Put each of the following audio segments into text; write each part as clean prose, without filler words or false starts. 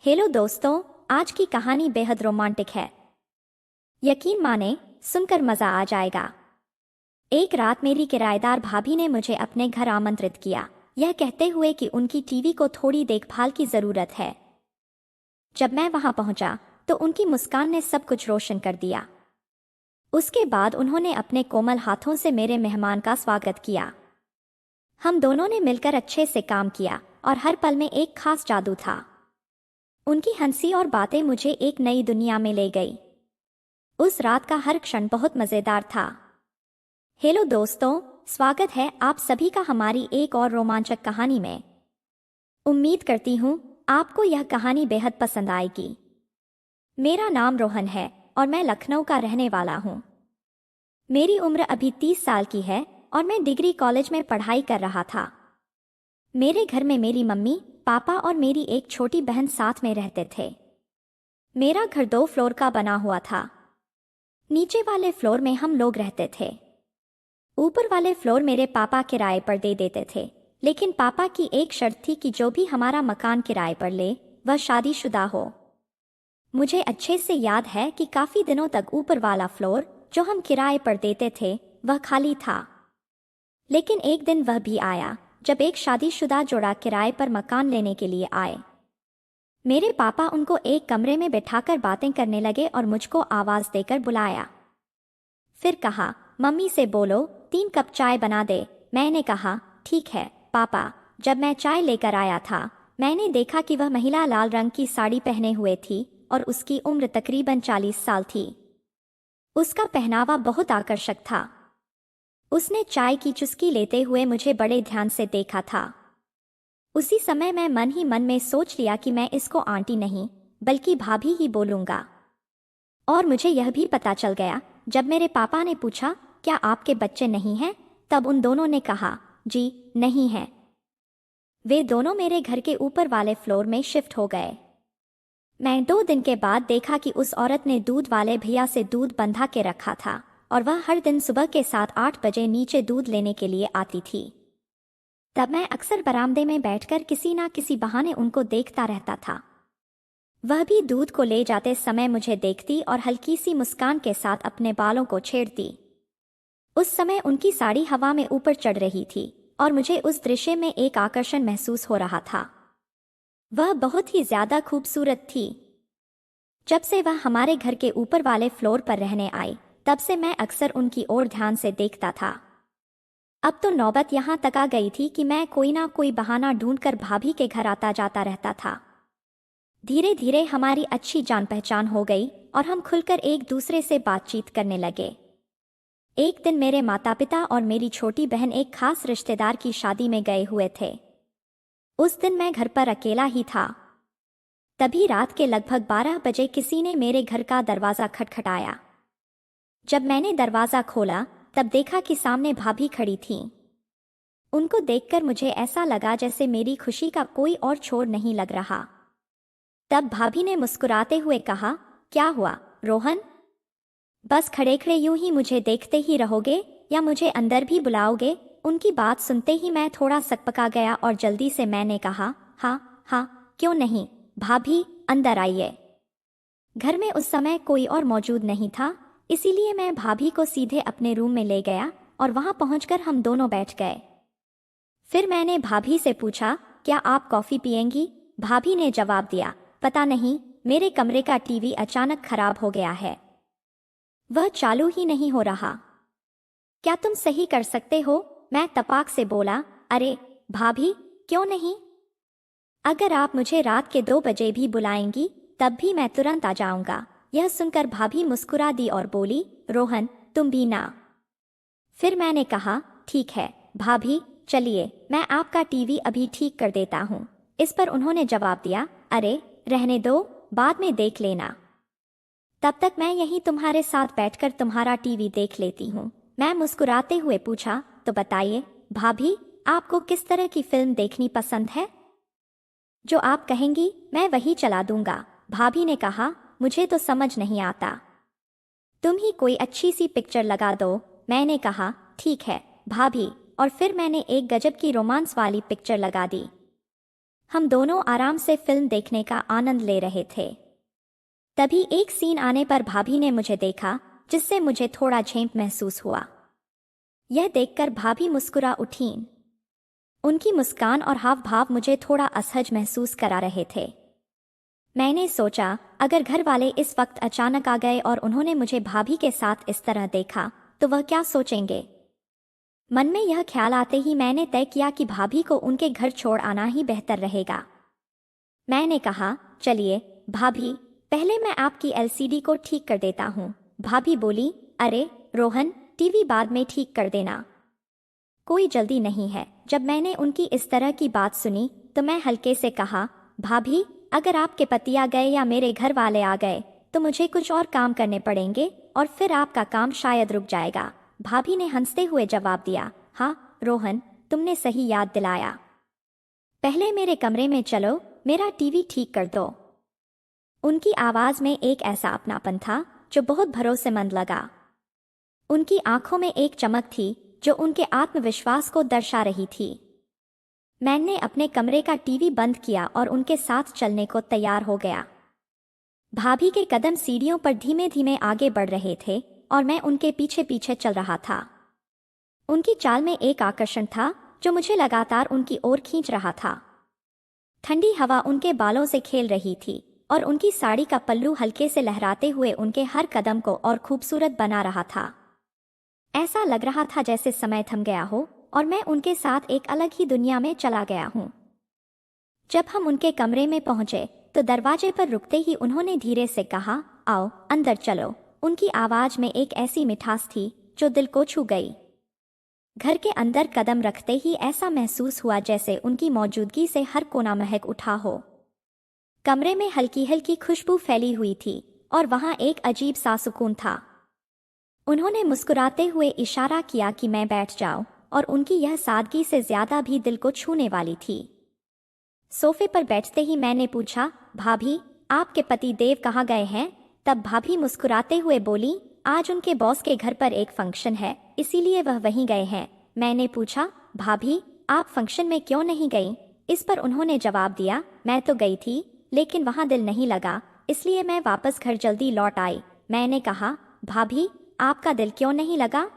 Hello दोस्तों, आज की कहानी बेहद रोमांटिक है। यकीन माने, सुनकर मजा आ जाएगा। एक रात मेरी किराएदार भाभी ने मुझे अपने घर आमंत्रित किया, यह कहते हुए कि उनकी टीवी को थोड़ी देखभाल की जरूरत है। जब मैं वहां पहुंचा तो उनकी मुस्कान ने सब कुछ रोशन कर दिया। उसके बाद उन्होंने अपने कोमल हाथों से मेरे मेहमान का स्वागत किया। हम दोनों ने मिलकर अच्छे से काम किया और हर पल में एक खास जादू था। उनकी हंसी और बातें मुझे एक नई दुनिया में ले गई। उस रात का हर क्षण बहुत मजेदार था। हेलो दोस्तों, स्वागत है आप सभी का हमारी एक और रोमांचक कहानी में। उम्मीद करती हूँ आपको यह कहानी बेहद पसंद आएगी। मेरा नाम रोहन है और मैं लखनऊ का रहने वाला हूँ। मेरी उम्र अभी 30 साल की है और मैं डिग्री कॉलेज में पढ़ाई कर रहा था। मेरे घर में मेरी मम्मी, पापा और मेरी एक छोटी बहन साथ में रहते थे। मेरा घर 2 फ्लोर का बना हुआ था। नीचे वाले फ्लोर में हम लोग रहते थे। ऊपर वाले फ्लोर मेरे पापा किराए पर दे देते थे, लेकिन पापा की एक शर्त थी कि जो भी हमारा मकान किराए पर ले वह शादीशुदा हो। मुझे अच्छे से याद है कि काफी दिनों तक ऊपर वाला फ्लोर जो हम किराए पर देते थे वह खाली था। लेकिन एक दिन वह भी आया जब एक शादीशुदा जोड़ा किराए पर मकान लेने के लिए आए। मेरे पापा उनको एक कमरे में बैठाकर बातें करने लगे और मुझको आवाज देकर बुलाया। फिर कहा, मम्मी से बोलो 3 कप चाय बना दे। मैंने कहा, ठीक है पापा। जब मैं चाय लेकर आया था, मैंने देखा कि वह महिला लाल रंग की साड़ी पहने हुए थी और उसकी उम्र तकरीबन 40 साल थी। उसका पहनावा बहुत आकर्षक था। उसने चाय की चुस्की लेते हुए मुझे बड़े ध्यान से देखा था। उसी समय मैं मन ही मन में सोच लिया कि मैं इसको आंटी नहीं बल्कि भाभी ही बोलूंगा। और मुझे यह भी पता चल गया जब मेरे पापा ने पूछा, क्या आपके बच्चे नहीं हैं? तब उन दोनों ने कहा, जी नहीं है। वे दोनों मेरे घर के ऊपर वाले फ्लोर में शिफ्ट हो गए। मैं 2 दिन के बाद देखा कि उस औरत ने दूध वाले भैया से दूध बंधा के रखा था और वह हर दिन सुबह के 7-8 बजे नीचे दूध लेने के लिए आती थी। तब मैं अक्सर बरामदे में बैठकर किसी ना किसी बहाने उनको देखता रहता था। वह भी दूध को ले जाते समय मुझे देखती और हल्की सी मुस्कान के साथ अपने बालों को छेड़ती। उस समय उनकी साड़ी हवा में ऊपर चढ़ रही थी और मुझे उस दृश्य में एक आकर्षण महसूस हो रहा था। वह बहुत ही ज्यादा खूबसूरत थी। जब से वह हमारे घर के ऊपर वाले फ्लोर पर रहने आई, तब से मैं अक्सर उनकी ओर ध्यान से देखता था। अब तो नौबत यहाँ तक आ गई थी कि मैं कोई ना कोई बहाना ढूंढकर भाभी के घर आता जाता रहता था। धीरे धीरे हमारी अच्छी जान पहचान हो गई और हम खुलकर एक दूसरे से बातचीत करने लगे। एक दिन मेरे माता पिता और मेरी छोटी बहन एक खास रिश्तेदार की शादी में गए हुए थे। उस दिन मैं घर पर अकेला ही था। तभी रात के लगभग 12 बजे किसी ने मेरे घर का दरवाजा खटखटाया। जब मैंने दरवाजा खोला तब देखा कि सामने भाभी खड़ी थीं। उनको देखकर मुझे ऐसा लगा जैसे मेरी खुशी का कोई और छोर नहीं लग रहा। तब भाभी ने मुस्कुराते हुए कहा, क्या हुआ रोहन? बस खड़े खड़े यूं ही मुझे देखते ही रहोगे या मुझे अंदर भी बुलाओगे? उनकी बात सुनते ही मैं थोड़ा सकपका गया और जल्दी से मैंने कहा, हाँ हाँ, क्यों नहीं भाभी, अंदर आइए। घर में उस समय कोई और मौजूद नहीं था, इसीलिए मैं भाभी को सीधे अपने रूम में ले गया और वहां पहुंचकर हम दोनों बैठ गए। फिर मैंने भाभी से पूछा, क्या आप कॉफी पिएंगी? भाभी ने जवाब दिया, पता नहीं, मेरे कमरे का टीवी अचानक खराब हो गया है। वह चालू ही नहीं हो रहा। क्या तुम सही कर सकते हो? मैं तपाक से बोला, अरे भाभी, क्यों नहीं? अगर आप मुझे रात के 2 बजे भी बुलाएंगी तब भी मैं तुरंत आ जाऊंगा। यह सुनकर भाभी मुस्कुरा दी और बोली, रोहन तुम भी ना। फिर मैंने कहा, ठीक है भाभी, चलिए मैं आपका टीवी अभी ठीक कर देता हूँ। इस पर उन्होंने जवाब दिया, अरे रहने दो, बाद में देख लेना। तब तक मैं यहीं तुम्हारे साथ बैठकर तुम्हारा टीवी देख लेती हूँ। मैं मुस्कुराते हुए पूछा, तो बताइए भाभी, आपको किस तरह की फिल्म देखनी पसंद है? जो आप कहेंगी मैं वही चला दूंगा। भाभी ने कहा, मुझे तो समझ नहीं आता, तुम ही कोई अच्छी सी पिक्चर लगा दो। मैंने कहा, ठीक है भाभी, और फिर मैंने एक गजब की रोमांस वाली पिक्चर लगा दी। हम दोनों आराम से फिल्म देखने का आनंद ले रहे थे। तभी एक सीन आने पर भाभी ने मुझे देखा, जिससे मुझे थोड़ा झेंप महसूस हुआ। यह देखकर भाभी मुस्कुरा उठीं। उनकी मुस्कान और हाव भाव मुझे थोड़ा असहज महसूस करा रहे थे। मैंने सोचा, अगर घर वाले इस वक्त अचानक आ गए और उन्होंने मुझे भाभी के साथ इस तरह देखा तो वह क्या सोचेंगे। मन में यह ख्याल आते ही मैंने तय किया कि भाभी को उनके घर छोड़ आना ही बेहतर रहेगा। मैंने कहा, चलिए भाभी, पहले मैं आपकी एलसीडी को ठीक कर देता हूँ। भाभी बोली, अरे रोहन, टीवी बाद में ठीक कर देना, कोई जल्दी नहीं है। जब मैंने उनकी इस तरह की बात सुनी तो मैं हल्के से कहा, भाभी, अगर आपके पति आ गए या मेरे घर वाले आ गए तो मुझे कुछ और काम करने पड़ेंगे और फिर आपका काम शायद रुक जाएगा। भाभी ने हंसते हुए जवाब दिया, हाँ रोहन, तुमने सही याद दिलाया। पहले मेरे कमरे में चलो, मेरा टीवी ठीक कर दो। उनकी आवाज में एक ऐसा अपनापन था जो बहुत भरोसेमंद लगा। उनकी आंखों में एक चमक थी जो उनके आत्मविश्वास को दर्शा रही थी। मैंने अपने कमरे का टीवी बंद किया और उनके साथ चलने को तैयार हो गया। भाभी के कदम सीढ़ियों पर धीमे धीमे आगे बढ़ रहे थे और मैं उनके पीछे पीछे चल रहा था। उनकी चाल में एक आकर्षण था जो मुझे लगातार उनकी ओर खींच रहा था। ठंडी हवा उनके बालों से खेल रही थी और उनकी साड़ी का पल्लू हल्के से लहराते हुए उनके हर कदम को और खूबसूरत बना रहा था। ऐसा लग रहा था जैसे समय थम गया हो और मैं उनके साथ एक अलग ही दुनिया में चला गया हूँ। जब हम उनके कमरे में पहुंचे तो दरवाजे पर रुकते ही उन्होंने धीरे से कहा, आओ अंदर चलो। उनकी आवाज में एक ऐसी मिठास थी जो दिल को छू गई। घर के अंदर कदम रखते ही ऐसा महसूस हुआ जैसे उनकी मौजूदगी से हर कोना महक उठा हो। कमरे में हल्की हल्की खुशबू फैली हुई थी और वहां एक अजीब सा सुकून था। उन्होंने मुस्कुराते हुए इशारा किया कि मैं बैठ जाऊं और उनकी यह सादगी से ज्यादा भी दिल को छूने वाली थी। सोफे पर बैठते ही मैंने पूछा, भाभी, आपके पति देव कहाँ गए हैं? तब भाभी मुस्कुराते हुए बोली, आज उनके बॉस के घर पर एक फंक्शन है, इसीलिए वह वहीं गए हैं। मैंने पूछा, भाभी, आप फंक्शन में क्यों नहीं गई? इस पर उन्होंने जवाब दिया, मैं तो गई थी लेकिन वहां दिल नहीं लगा, इसलिए मैं वापस घर जल्दी लौट आई। मैंने कहा, भाभी, आपका दिल क्यों नहीं लगा?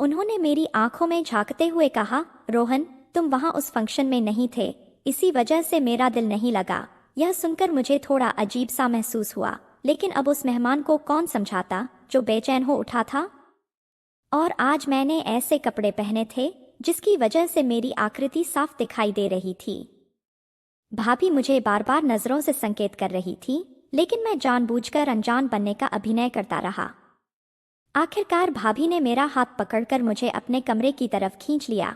उन्होंने मेरी आंखों में झांकते हुए कहा, रोहन, तुम वहां उस फंक्शन में नहीं थे, इसी वजह से मेरा दिल नहीं लगा। यह सुनकर मुझे थोड़ा अजीब सा महसूस हुआ, लेकिन अब उस मेहमान को कौन समझाता जो बेचैन हो उठा था। और आज मैंने ऐसे कपड़े पहने थे जिसकी वजह से मेरी आकृति साफ दिखाई दे रही थी। भाभी मुझे बार बार नजरों से संकेत कर रही थी, लेकिन मैं जानबूझकर अनजान बनने का अभिनय करता रहा। आखिरकार भाभी ने मेरा हाथ पकड़कर मुझे अपने कमरे की तरफ खींच लिया।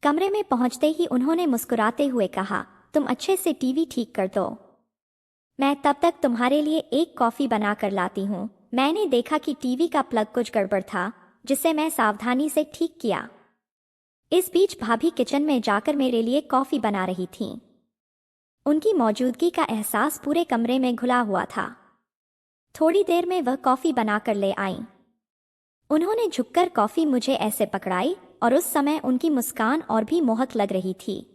कमरे में पहुंचते ही उन्होंने मुस्कुराते हुए कहा, तुम अच्छे से टीवी ठीक कर दो, मैं तब तक तुम्हारे लिए एक कॉफी बना कर लाती हूँ। मैंने देखा कि टीवी का प्लग कुछ गड़बड़ था, जिसे मैं सावधानी से ठीक किया। इस बीच भाभी किचन में जाकर मेरे लिए कॉफी बना रही थीं। उनकी मौजूदगी का एहसास पूरे कमरे में घुला हुआ था। थोड़ी देर में वह कॉफी बनाकर ले आईं। उन्होंने झुककर कॉफी मुझे ऐसे पकड़ाई और उस समय उनकी मुस्कान और भी मोहक लग रही थी।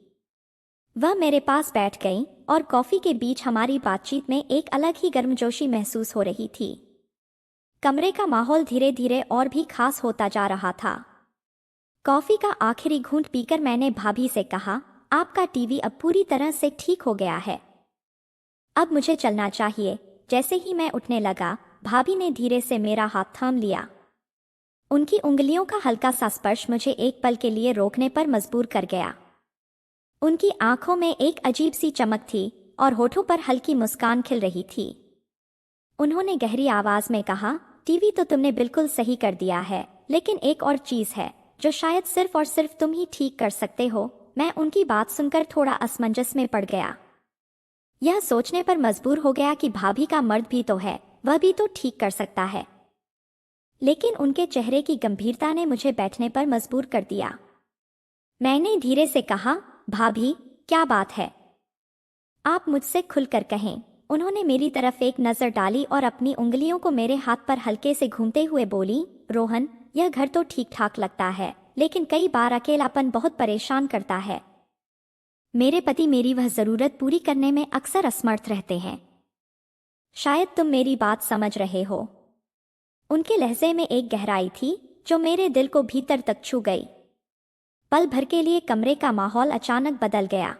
वह मेरे पास बैठ गईं और कॉफी के बीच हमारी बातचीत में एक अलग ही गर्मजोशी महसूस हो रही थी। कमरे का माहौल धीरे धीरे और भी खास होता जा रहा था। कॉफी का आखिरी घूंट पीकर मैंने भाभी से कहा, आपका टीवी अब पूरी तरह से ठीक हो गया है, अब मुझे चलना चाहिए। जैसे ही मैं उठने लगा, भाभी ने धीरे से मेरा हाथ थाम लिया। उनकी उंगलियों का हल्का सा स्पर्श मुझे एक पल के लिए रोकने पर मजबूर कर गया। उनकी आंखों में एक अजीब सी चमक थी और होठों पर हल्की मुस्कान खिल रही थी। उन्होंने गहरी आवाज में कहा, टीवी तो तुमने बिल्कुल सही कर दिया है, लेकिन एक और चीज है जो शायद सिर्फ और सिर्फ तुम ही ठीक कर सकते हो। मैं उनकी बात सुनकर थोड़ा असमंजस में पड़ गया। यह सोचने पर मजबूर हो गया कि भाभी का मर्द भी तो है, वह भी तो ठीक कर सकता है। लेकिन उनके चेहरे की गंभीरता ने मुझे बैठने पर मजबूर कर दिया। मैंने धीरे से कहा, भाभी, क्या बात है? आप मुझसे खुलकर कहें। उन्होंने मेरी तरफ एक नजर डाली और अपनी उंगलियों को मेरे हाथ पर हल्के से घूमते हुए बोली, रोहन, यह घर तो ठीक ठाक लगता है, लेकिन कई बार अकेलापन बहुत परेशान करता है। मेरे पति मेरी वह जरूरत पूरी करने में अक्सर असमर्थ रहते हैं। शायद तुम मेरी बात समझ रहे हो। उनके लहजे में एक गहराई थी जो मेरे दिल को भीतर तक छू गई। पल भर के लिए कमरे का माहौल अचानक बदल गया।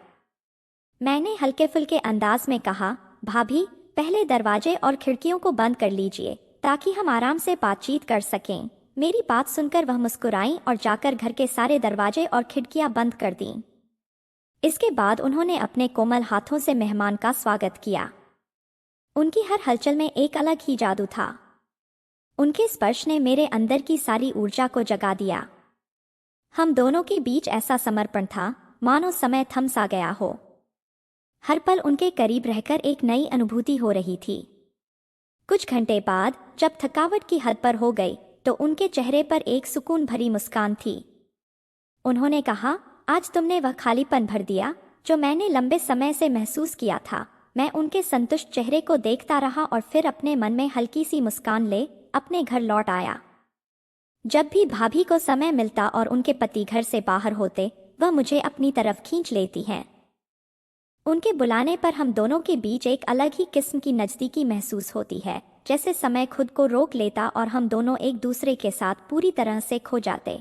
मैंने हल्के फुल्के अंदाज में कहा, भाभी, पहले दरवाजे और खिड़कियों को बंद कर लीजिए ताकि हम आराम से बातचीत कर सकें। मेरी बात सुनकर वह मुस्कुराईं और जाकर घर के सारे दरवाजे और खिड़कियां बंद कर दीं। इसके बाद उन्होंने अपने कोमल हाथों से मेहमान का स्वागत किया। उनकी हर हलचल में एक अलग ही जादू था। उनके स्पर्श ने मेरे अंदर की सारी ऊर्जा को जगा दिया। हम दोनों के बीच ऐसा समर्पण था मानो समय थम सा गया हो। हर पल उनके करीब रहकर एक नई अनुभूति हो रही थी। कुछ घंटे बाद जब थकावट की हद पर हो गई तो उनके चेहरे पर एक सुकून भरी मुस्कान थी। उन्होंने कहा, आज तुमने वह खालीपन भर दिया जो मैंने लंबे समय से महसूस किया था। मैं उनके संतुष्ट चेहरे को देखता रहा और फिर अपने मन में हल्की सी मुस्कान ले अपने घर लौट आया। जब भी भाभी को समय मिलता और उनके पति घर से बाहर होते, वह मुझे अपनी तरफ खींच लेती हैं। उनके बुलाने पर हम दोनों के बीच एक अलग ही किस्म की नज़दीकी महसूस होती है, जैसे समय खुद को रोक लेता और हम दोनों एक दूसरे के साथ पूरी तरह से खो जाते।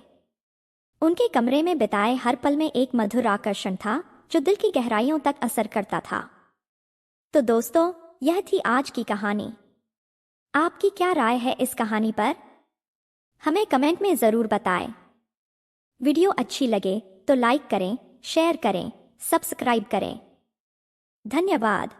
उनके कमरे में बिताए हर पल में एक मधुर आकर्षण था जो दिल की गहराइयों तक असर करता था। तो दोस्तों, यह थी आज की कहानी। आपकी क्या राय है इस कहानी पर? हमें कमेंट में ज़रूर बताएं। वीडियो अच्छी लगे तो लाइक करें, शेयर करें, सब्सक्राइब करें। धन्यवाद।